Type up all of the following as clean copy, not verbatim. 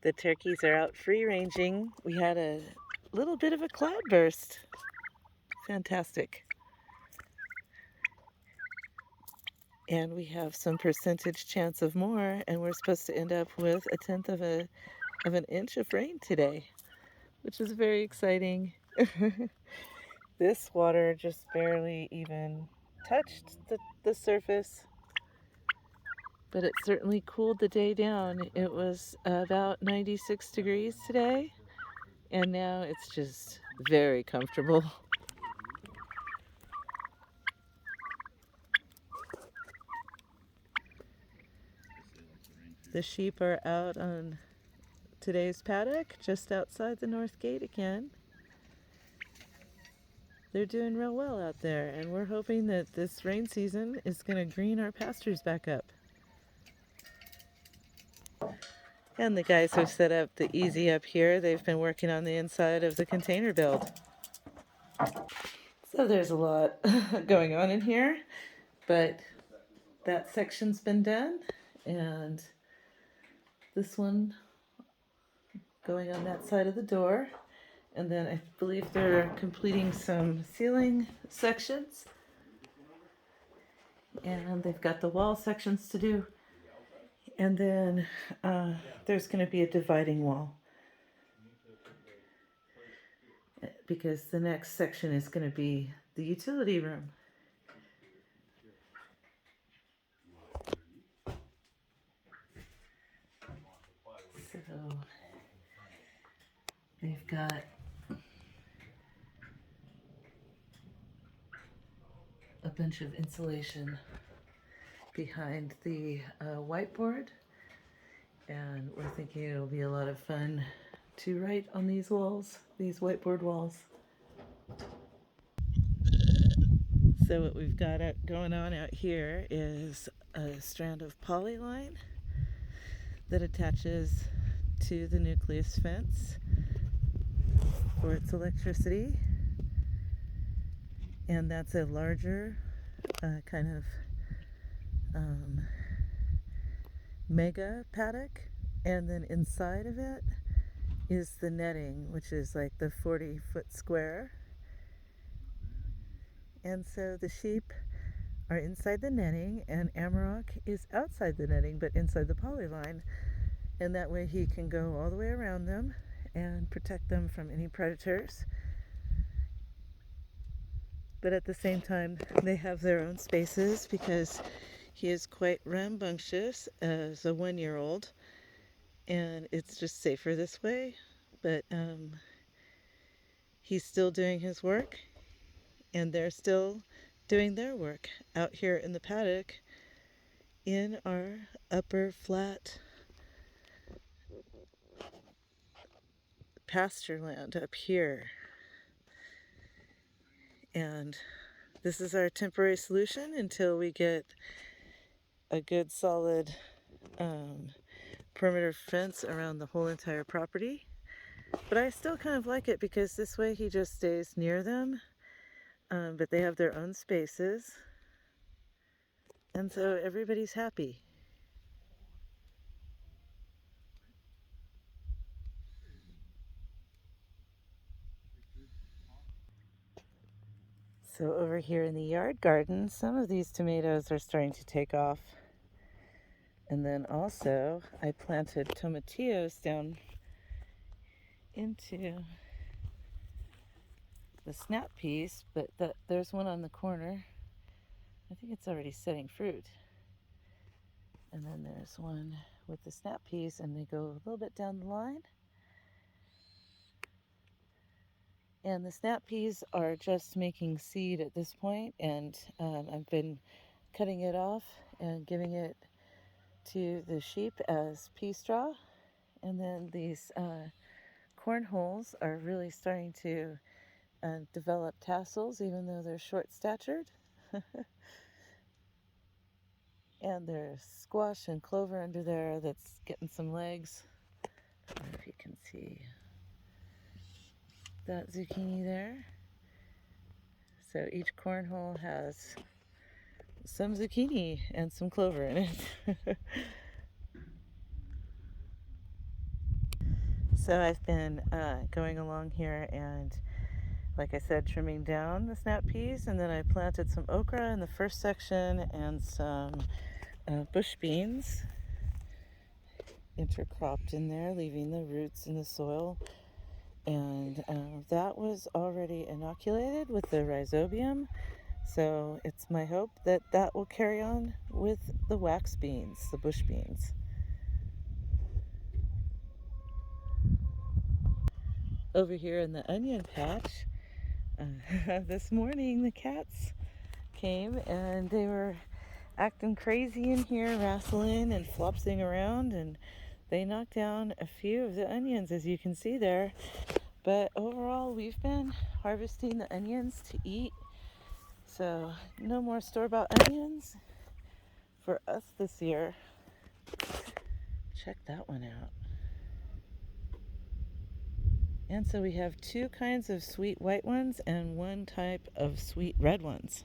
The turkeys are out free ranging. We had a little bit of a cloudburst. Fantastic. And we have some percentage chance of more, and we're supposed to end up with a tenth of an inch of rain today, which is very exciting. This water just barely even touched the surface, but it certainly cooled the day down. It was about 96 degrees today, and now it's just very comfortable. The sheep are out on today's paddock just outside the north gate again. They're doing real well out there, and we're hoping that this rain season is going to green our pastures back up. And the guys have set up the easy up here. They've been working on the inside of the container build. So there's a lot going on in here, but that section's been done, and this one going on that side of the door. And then I believe they're completing some ceiling sections, and they've got the wall sections to do. And then there's going to be a dividing wall, because the next section is going to be the utility room. So they've got a bunch of insulation behind the whiteboard, and we're thinking it'll be a lot of fun to write on these walls, these whiteboard walls. So what we've got going on out here is a strand of polyline that attaches to the nucleus fence for its electricity, and that's a larger kind of mega paddock, and then inside of it is the netting, which is like the 40-foot square. And so the sheep are inside the netting, and Amarok is outside the netting but inside the polyline, and that way he can go all the way around them and protect them from any predators. But at the same time, they have their own spaces because he is quite rambunctious as a 1-year-old, and it's just safer this way. But he's still doing his work, and they're still doing their work out here in the paddock in our upper flat pasture land up here. And this is our temporary solution until we get a good solid perimeter fence around the whole entire property. But I still kind of like it because this way he just stays near them, but they have their own spaces, and so everybody's happy. So over here in the yard garden, some of these tomatoes are starting to take off. And then also I planted tomatillos down into the snap peas, but there's one on the corner. I think it's already setting fruit. And then there's one with the snap peas, and they go a little bit down the line. And the snap peas are just making seed at this point, and I've been cutting it off and giving it to the sheep as pea straw. And then these corn hulls are really starting to develop tassels, even though they're short-statured. And there's squash and clover under there that's getting some legs. I don't know if you can see that zucchini there. So each cornhole has some zucchini and some clover in it. So I've been going along here and, like I said, trimming down the snap peas, and then I planted some okra in the first section and some bush beans intercropped in there, leaving the roots in the soil. And that was already inoculated with the rhizobium, so it's my hope that that will carry on with the wax beans, the bush beans. Over here in the onion patch, this morning the cats came and they were acting crazy in here, wrestling and flopsing around, and they knocked down a few of the onions, as you can see there. But overall, we've been harvesting the onions to eat, so no more store-bought onions for us this year. Check that one out. And so we have two kinds of sweet white ones and one type of sweet red ones.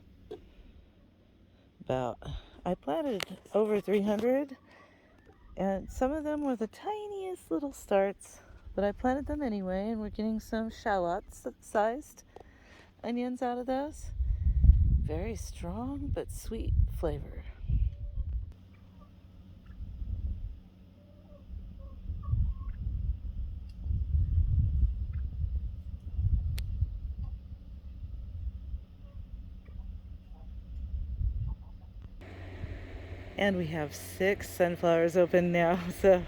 I planted over 300, and some of them were the tiniest little starts, but I planted them anyway, and we're getting some shallot-sized onions out of those. Very strong but sweet flavor. And we have 6 sunflowers open now, so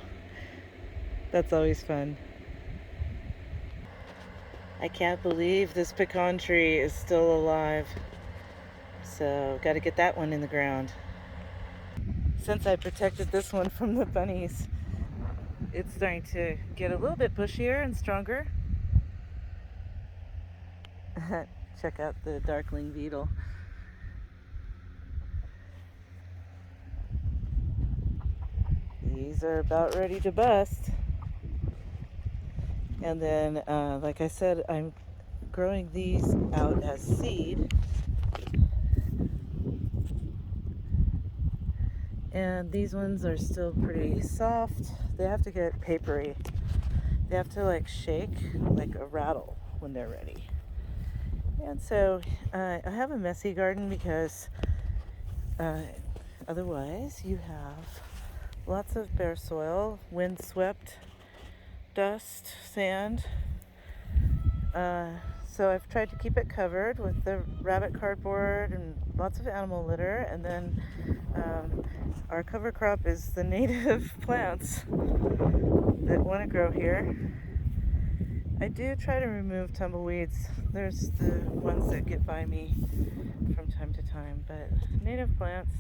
that's always fun. I can't believe this pecan tree is still alive. So, got to get that one in the ground. Since I protected this one from the bunnies, it's starting to get a little bit bushier and stronger. Check out the darkling beetle. These are about ready to bust. And then, like I said, I'm growing these out as seed. And these ones are still pretty soft. They have to get papery. They have to like shake like a rattle when they're ready. And so I have a messy garden because otherwise you have lots of bare soil, windswept dust, sand. So I've tried to keep it covered with the rabbit cardboard and lots of animal litter, and then our cover crop is the native plants that want to grow here. I do try to remove tumbleweeds. There's the ones that get by me from time to time, but native plants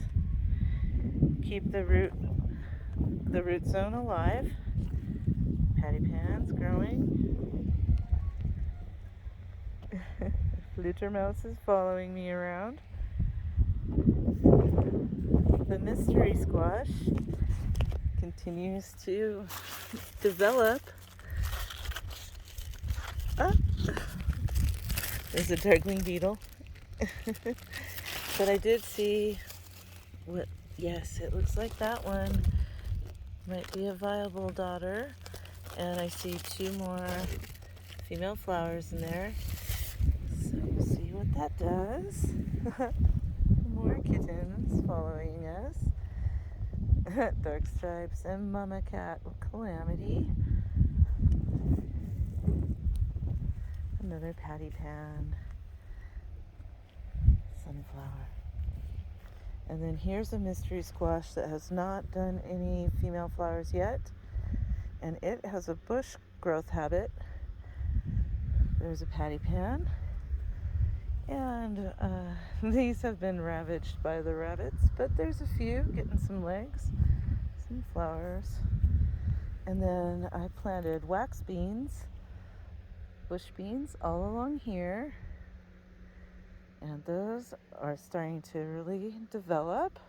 keep the root zone alive. Patty pans growing. Fluter mouse is following me around. The mystery squash continues to develop. Ah, there's a darkling beetle. But I did see yes, it looks like that one might be a viable daughter. And I see 2 more female flowers in there. So we'll see what that does. More kittens following us. Dark stripes and mama cat calamity. Another patty pan. Sunflower. And then here's a mystery squash that has not done any female flowers yet. And it has a bush growth habit. There's a patty pan. And these have been ravaged by the rabbits, but there's a few getting some legs, some flowers. And then I planted wax beans, bush beans all along here. And those are starting to really develop.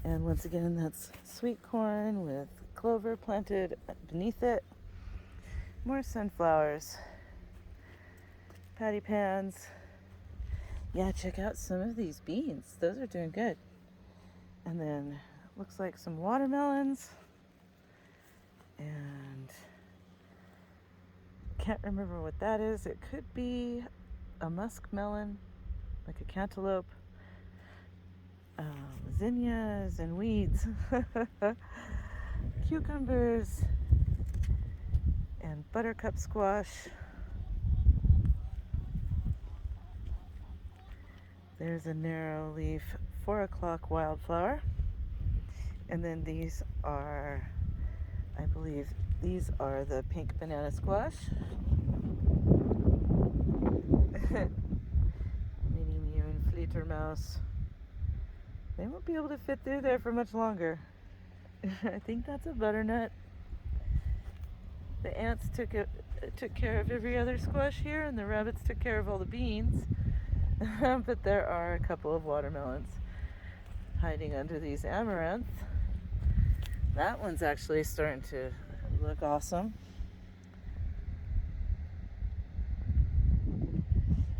And once again, that's sweet corn with clover planted beneath it. More sunflowers. Patty pans. Yeah, check out some of these beans. Those are doing good. And then looks like some watermelons And can't remember what that is. It could be a muskmelon, like a cantaloupe. Zinnias and weeds. Cucumbers and buttercup squash. There's a narrow leaf 4 o'clock wildflower. And then these are, I believe, these are the pink banana squash. Mini Mew and Fledermaus. They won't be able to fit through there for much longer. I think that's a butternut. The ants took care of every other squash here, and the rabbits took care of all the beans. But there are a couple of watermelons hiding under these amaranth. That one's actually starting to look awesome.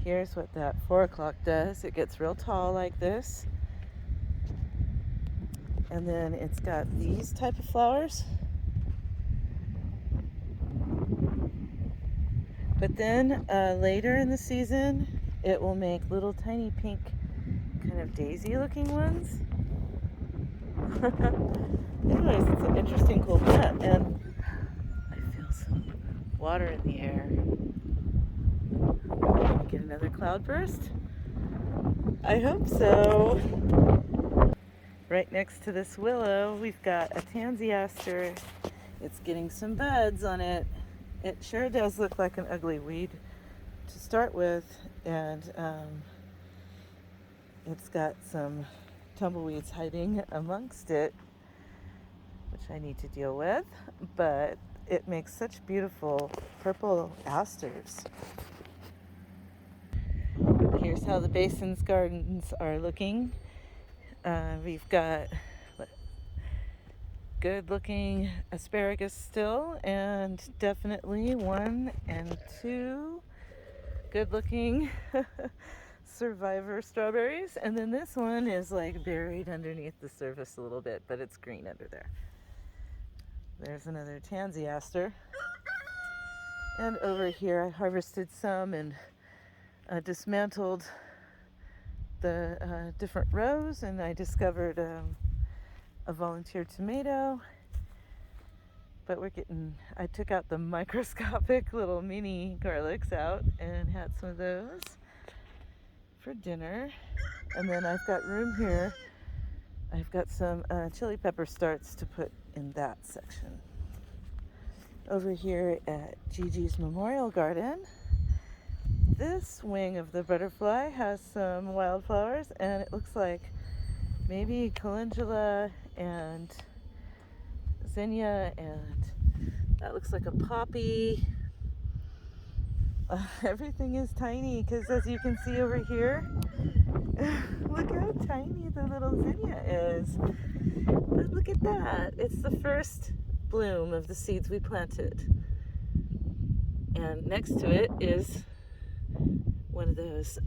Here's what that 4 o'clock does. It gets real tall like this. And then it's got these type of flowers. But then later in the season, it will make little tiny pink kind of daisy looking ones. Anyways, it's an interesting cool plant, and I feel some water in the air. Are we going to get another cloudburst? I hope so. Right next to this willow, we've got a tansy aster. It's getting some buds on it. It sure does look like an ugly weed to start with, and it's got some tumbleweeds hiding amongst it, which I need to deal with, but it makes such beautiful purple asters. Here's how the Basin's gardens are looking. We've got good looking asparagus still, and definitely 1 and 2 good looking survivor strawberries. And then this one is like buried underneath the surface a little bit, but it's green under there. There's another tansy aster. And over here I harvested some and dismantled the different rows, and I discovered a volunteer tomato. But I took out the microscopic little mini garlics out and had some of those for dinner. And then I've got room here. I've got some chili pepper starts to put in that section. Over here at Gigi's Memorial Garden, this wing of the butterfly has some wildflowers, and it looks like maybe calendula and zinnia, and that looks like a poppy. Everything is tiny because, as you can see over here, look how tiny the little zinnia is. But look at that. It's the first bloom of the seeds we planted. And next to it is one of those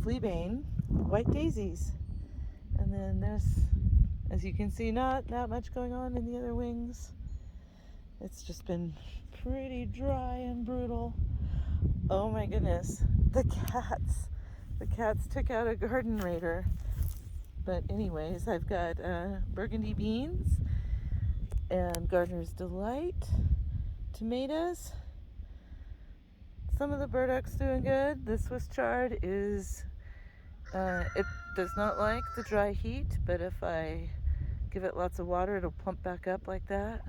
fleabane white daisies. And then there's, as you can see, not that much going on in the other wings. It's just been pretty dry and brutal. Oh my goodness, the cats took out a garden raider. But anyways, I've got burgundy beans and Gardener's Delight, tomatoes. Some of the burdocks doing good. The Swiss chard is, it does not like the dry heat, but if I give it lots of water, it'll plump back up like that.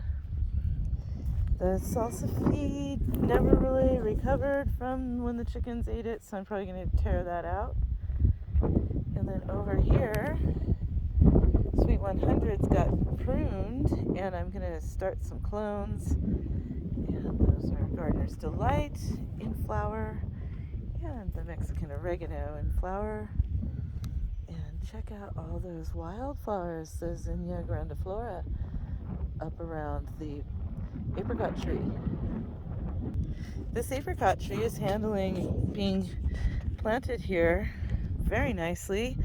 The salsa feed never really recovered from when the chickens ate it, so I'm probably going to tear that out. And then over here, Sweet 100's got pruned, and I'm going to start some clones. And those are Gardener's Delight in flower, and the Mexican oregano in flower. And check out all those wildflowers, the Zinnia grandiflora, up around the apricot tree. This apricot tree is handling being planted here very nicely.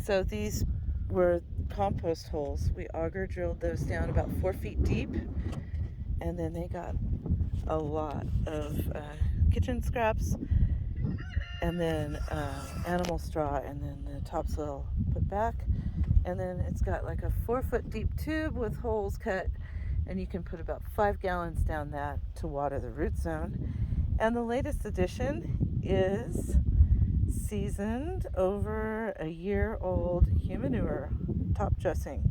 So these were compost holes. We auger drilled those down about 4 feet deep, and then they got a lot of kitchen scraps, and then animal straw, and then the topsoil put back, and then it's got like a 4-foot deep tube with holes cut, and you can put about 5 gallons down that to water the root zone. And the latest addition is seasoned, over a year old humanure top dressing.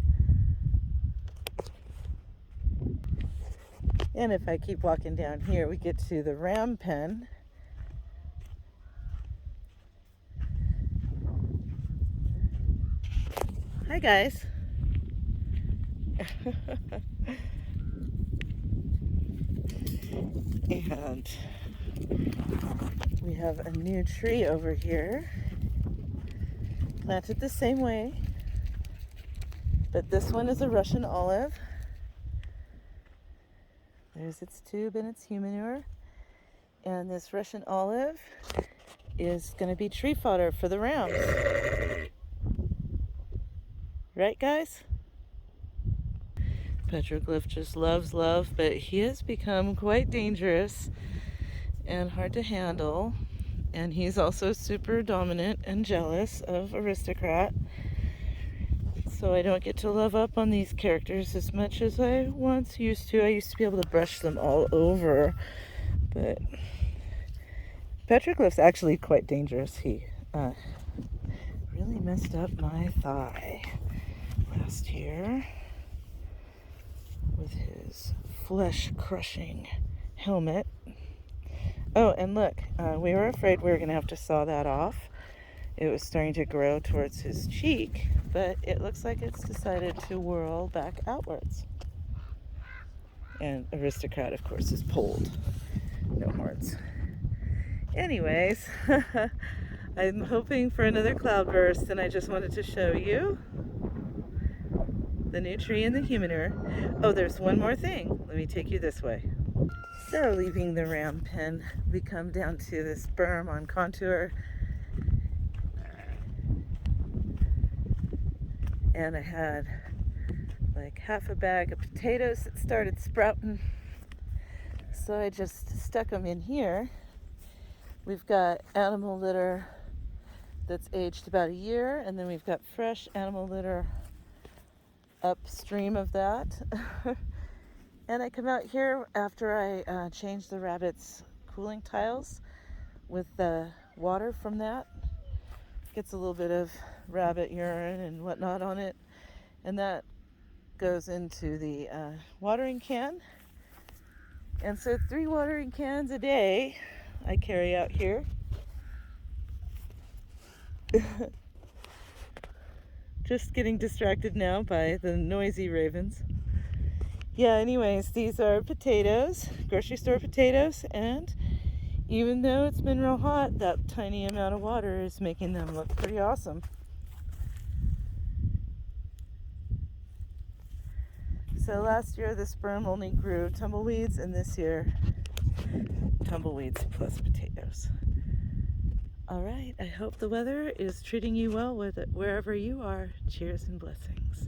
And if I keep walking down here, we get to the ram pen. Hi guys. And we have a new tree over here, planted the same way, but this one is a Russian olive. There's its tube and its humanure. And this Russian olive is going to be tree fodder for the rams. Right, guys? Petroglyph just loves love, but he has become quite dangerous and hard to handle. And he's also super dominant and jealous of Aristocrat. So I don't get to love up on these characters as much as I once used to. I used to be able to brush them all over, but Petroglyph's actually quite dangerous. He really messed up my thigh last year with his flesh-crushing helmet. Oh, and look, we were afraid we were going to have to saw that off. It was starting to grow towards his cheek, but it looks like it's decided to whirl back outwards. And Aristocrat, of course, is pulled. No horns. Anyways, I'm hoping for another cloudburst, and I just wanted to show you the new tree and the humanure. Oh, there's one more thing. Let me take you this way. So, leaving the ram pen, we come down to this berm on contour. And I had like half a bag of potatoes that started sprouting. So I just stuck them in here. We've got animal litter that's aged about a year, and then we've got fresh animal litter upstream of that. And I come out here after I change the rabbits' cooling tiles with the water from that. Gets a little bit of rabbit urine and whatnot on it, and that goes into the watering can. And so 3 watering cans a day I carry out here. Just getting distracted now by the noisy ravens. Yeah, anyways, these are potatoes, grocery store potatoes, and even though it's been real hot, that tiny amount of water is making them look pretty awesome. So last year this berm only grew tumbleweeds, and this year tumbleweeds plus potatoes. All right, I hope the weather is treating you well with it wherever you are. Cheers and blessings.